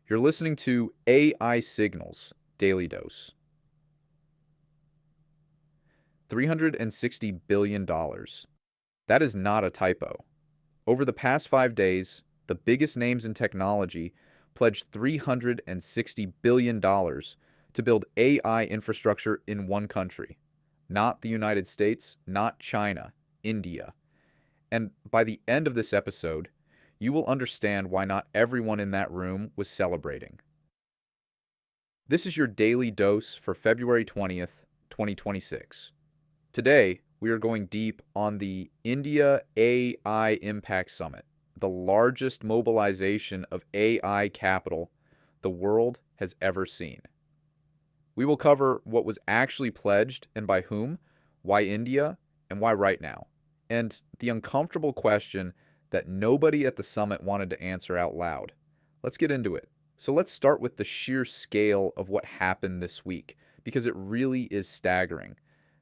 You're listening to AI Signals Daily Dose. $360 billion. That is not a typo. Over the past 5 days, the biggest names in technology pledged $360 billion to build AI infrastructure in one country. Not the United States, not China, India. And by the end of this episode, you will understand why not everyone in that room was celebrating. This is your daily dose for February 20th, 2026. Today, we are going deep on the India AI Impact Summit, the largest mobilization of AI capital the world has ever seen. We will cover what was actually pledged and by whom, why India, and why right now, and the uncomfortable question that nobody at the summit wanted to answer out loud. Let's get into it. So let's start with the sheer scale of what happened this week, because it really is staggering.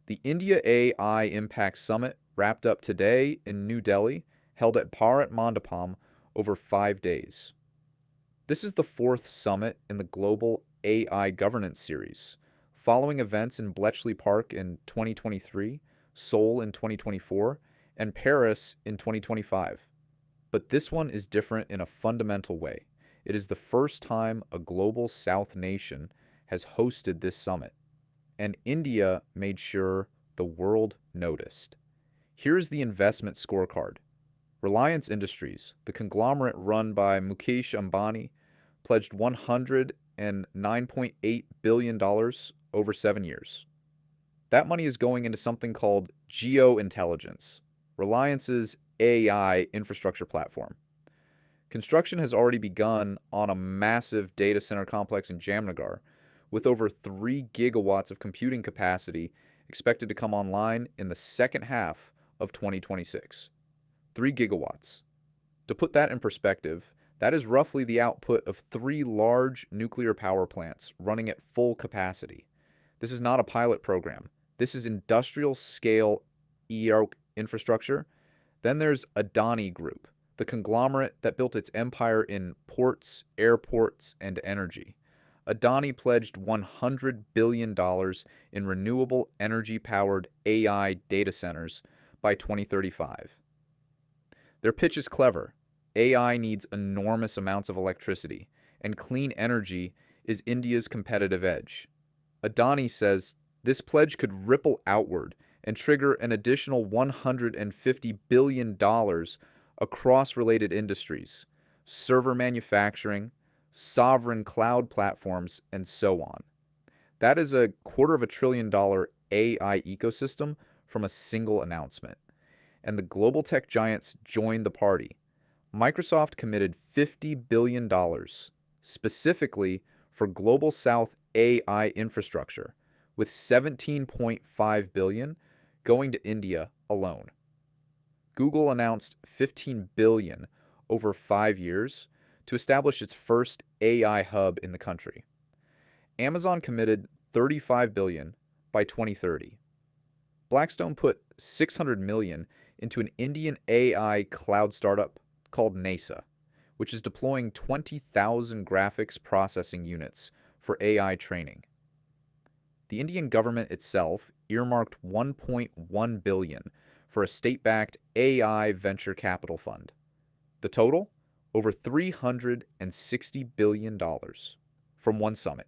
The India AI Impact Summit wrapped up today in New Delhi, held at Bharat Mandapam over 5 days. This is the fourth summit in the Global AI Governance Series, following events in Bletchley Park in 2023, Seoul in 2024, and Paris in 2025. But this one is different in a fundamental way. It is the first time a global South nation has hosted this summit, and India made sure the world noticed. Here's the investment scorecard. Reliance Industries, the conglomerate run by Mukesh Ambani, pledged $109.8 billion over 7 years. That money is going into something called Geointelligence, Reliance's AI infrastructure platform. Construction has already begun on a massive data center complex in Jamnagar, with over 3 gigawatts of computing capacity expected to come online in the second half of 2026. 3 gigawatts. To put that in perspective, that is roughly the output of 3 large nuclear power plants running at full capacity. This is not a pilot program. This is industrial scale EO infrastructure. Then there's Adani Group, the conglomerate that built its empire in ports, airports, and energy. Adani pledged $100 billion in renewable energy-powered AI data centers by 2035. Their pitch is clever. AI needs enormous amounts of electricity, and clean energy is India's competitive edge. Adani says this pledge could ripple outward and trigger an additional $150 billion across related industries, server manufacturing, sovereign cloud platforms, and so on. That is $250 billion AI ecosystem from a single announcement. And the global tech giants joined the party. Microsoft committed $50 billion specifically for Global South AI infrastructure, with $17.5 billion going to India alone. Google announced $15 billion over 5 years to establish its first AI hub in the country. Amazon committed $35 billion by 2030. Blackstone put $600 million into an Indian AI cloud startup called NASA, which is deploying 20,000 graphics processing units for AI training. The Indian government itself earmarked $1.1 billion for a state-backed AI venture capital fund. The total? Over $360 billion from one summit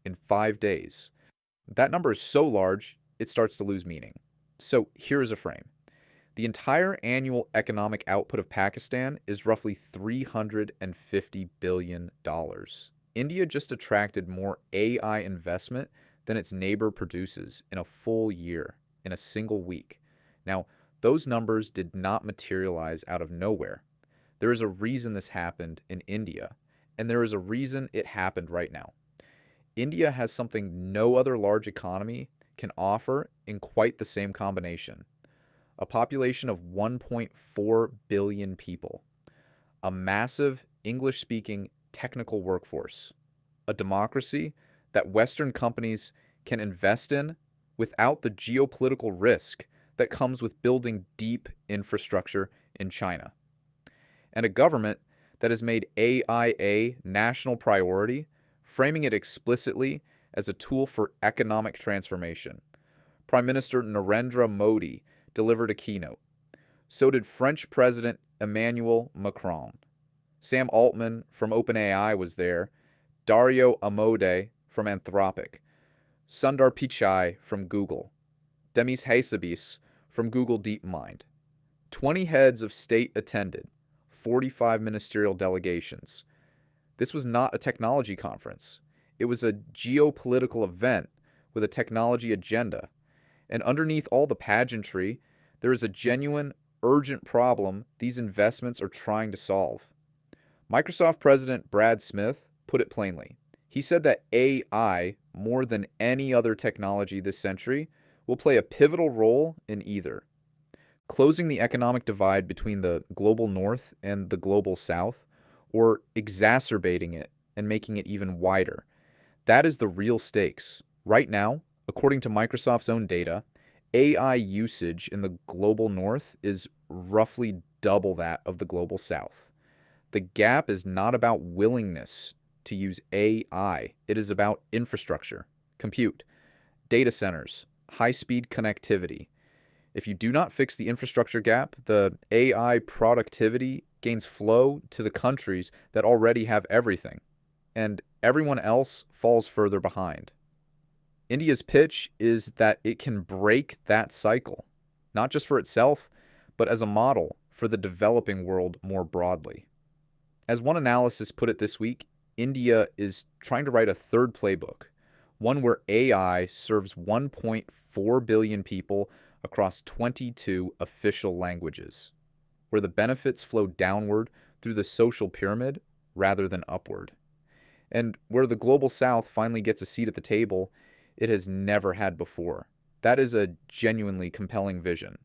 in 5 days. That number is so large, it starts to lose meaning. So here is a frame. The entire annual economic output of Pakistan is roughly $350 billion. India just attracted more AI investment than its neighbor produces in a full year, in a single week. Now, those numbers did not materialize out of nowhere. There is a reason this happened in India, and there is a reason it happened right now. India has something no other large economy can offer in quite the same combination. A population of 1.4 billion people, a massive English-speaking technical workforce, a democracy that Western companies can invest in without the geopolitical risk that comes with building deep infrastructure in China, and a government that has made AI a national priority, framing it explicitly as a tool for economic transformation. Prime Minister Narendra Modi delivered a keynote. So did French President Emmanuel Macron. Sam Altman from OpenAI was there, Dario Amodei from Anthropic, Sundar Pichai from Google, Demis Hassabis from Google DeepMind. 20 heads of state attended, 45 ministerial delegations. This was not a technology conference. It was a geopolitical event with a technology agenda. And underneath all the pageantry, there is a genuine, urgent problem these investments are trying to solve. Microsoft President Brad Smith put it plainly. He said that AI, more than any other technology this century, will play a pivotal role in either closing the economic divide between the global north and the global south, or exacerbating it and making it even wider. That is the real stakes. Right now, according to Microsoft's own data, AI usage in the global north is roughly double that of the global south. The gap is not about willingness to use AI, it is about infrastructure, compute, data centers, high speed connectivity. If you do not fix the infrastructure gap, the AI productivity gains flow to the countries that already have everything, and everyone else falls further behind. India's pitch is that it can break that cycle, not just for itself, but as a model for the developing world more broadly. As one analysis put it this week, India is trying to write a third playbook, one where AI serves 1.4 billion people across 22 official languages, where the benefits flow downward through the social pyramid rather than upward, and where the global south finally gets a seat at the table it has never had before. That is a genuinely compelling vision.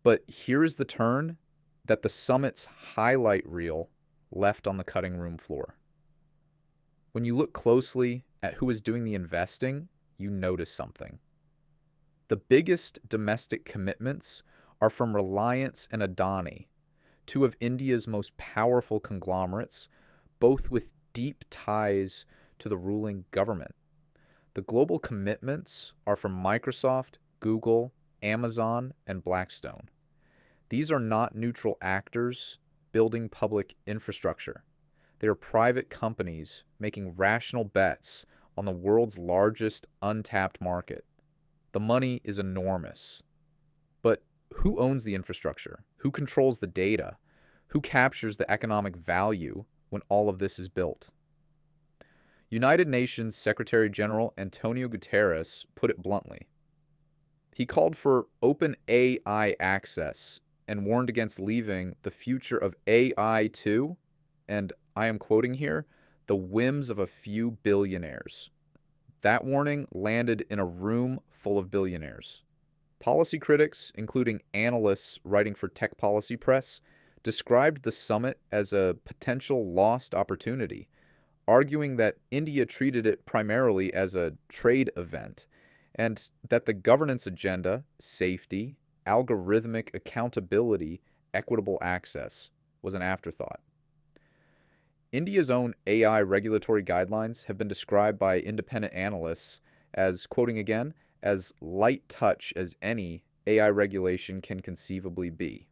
But here is the turn that the summit's highlight reel left on the cutting room floor. When you look closely at who is doing the investing, you notice something. The biggest domestic commitments are from Reliance and Adani, two of India's most powerful conglomerates, both with deep ties to the ruling government. The global commitments are from Microsoft, Google, Amazon, and Blackstone. These are not neutral actors building public infrastructure. They are private companies making rational bets on the world's largest untapped market. The money is enormous. But who owns the infrastructure? Who controls the data? Who captures the economic value when all of this is built? United Nations Secretary General Antonio Guterres put it bluntly. He called for open AI access and warned against leaving the future of AI to, and I am quoting here, the whims of a few billionaires. That warning landed in a room full of billionaires. Policy critics, including analysts writing for Tech Policy Press, described the summit as a potential lost opportunity, arguing that India treated it primarily as a trade event and that the governance agenda, safety, algorithmic accountability, equitable access, was an afterthought. India's own AI regulatory guidelines have been described by independent analysts as, quoting again, as light touch as any AI regulation can conceivably be.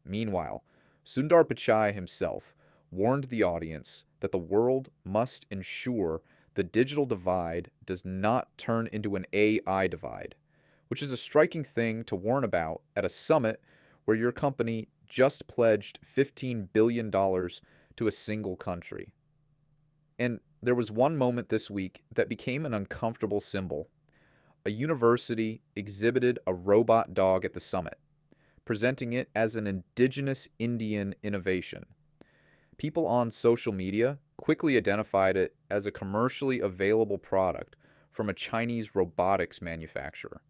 Meanwhile, Sundar Pichai himself warned the audience that the world must ensure the digital divide does not turn into an AI divide, which is a striking thing to warn about at a summit where your company just pledged $15 billion to a single country. And there was one moment this week that became an uncomfortable symbol. A university exhibited a robot dog at the summit, presenting it as an indigenous Indian innovation. People on social media quickly identified it as a commercially available product from a Chinese robotics manufacturer.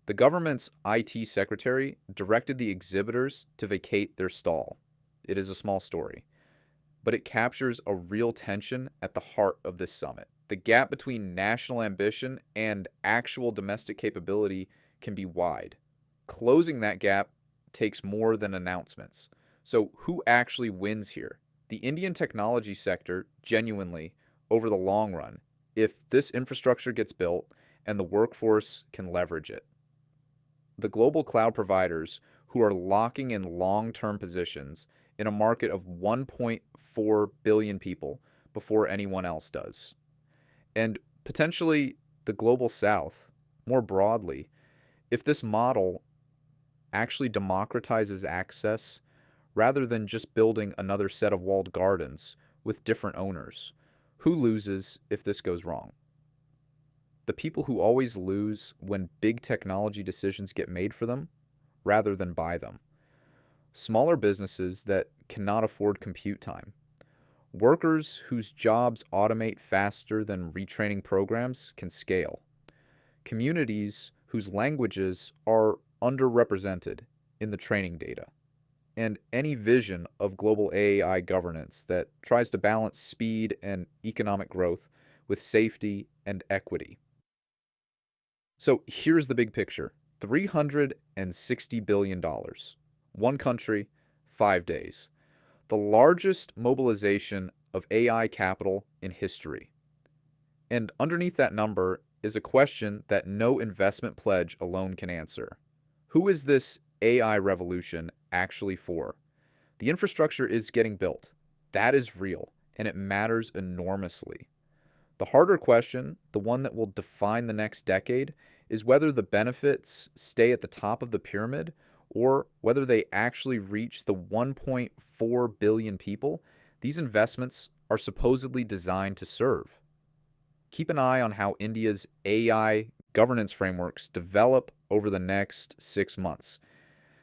The government's IT secretary directed the exhibitors to vacate their stall. It is a small story, but it captures a real tension at the heart of this summit. The gap between national ambition and actual domestic capability can be wide. Closing that gap takes more than announcements. So, who actually wins here? The Indian technology sector, genuinely, over the long run, if this infrastructure gets built and the workforce can leverage it. The global cloud providers who are locking in long term positions in a market of 1.4 billion people before anyone else does. And potentially the global south, more broadly, if this model actually democratizes access rather than just building another set of walled gardens with different owners. Who loses if this goes wrong? The people who always lose when big technology decisions get made for them rather than by them. Smaller businesses that cannot afford compute time. Workers whose jobs automate faster than retraining programs can scale. Communities whose languages are underrepresented in the training data. And any vision of global AI governance that tries to balance speed and economic growth with safety and equity. So here's the big picture: $360 billion. One country, 5 days. The largest mobilization of AI capital in history. And underneath that number is a question that no investment pledge alone can answer. Who is this AI revolution actually for? The infrastructure is getting built. That is real, and it matters enormously. The harder question, the one that will define the next decade, is whether the benefits stay at the top of the pyramid or whether they actually reach the 1.4 billion people these investments are supposedly designed to serve. Keep an eye on how India's AI governance frameworks develop over the next 6 months.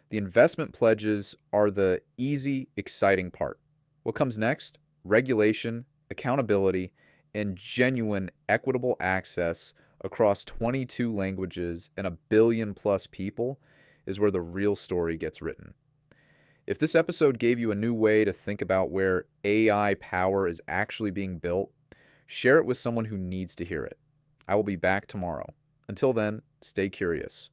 The investment pledges are the easy, exciting part. What comes next? Regulation, accountability, and genuine equitable access across 22 languages and a billion plus people is where the real story gets written. If this episode gave you a new way to think about where AI power is actually being built, share it with someone who needs to hear it. I will be back tomorrow. Until then, stay curious.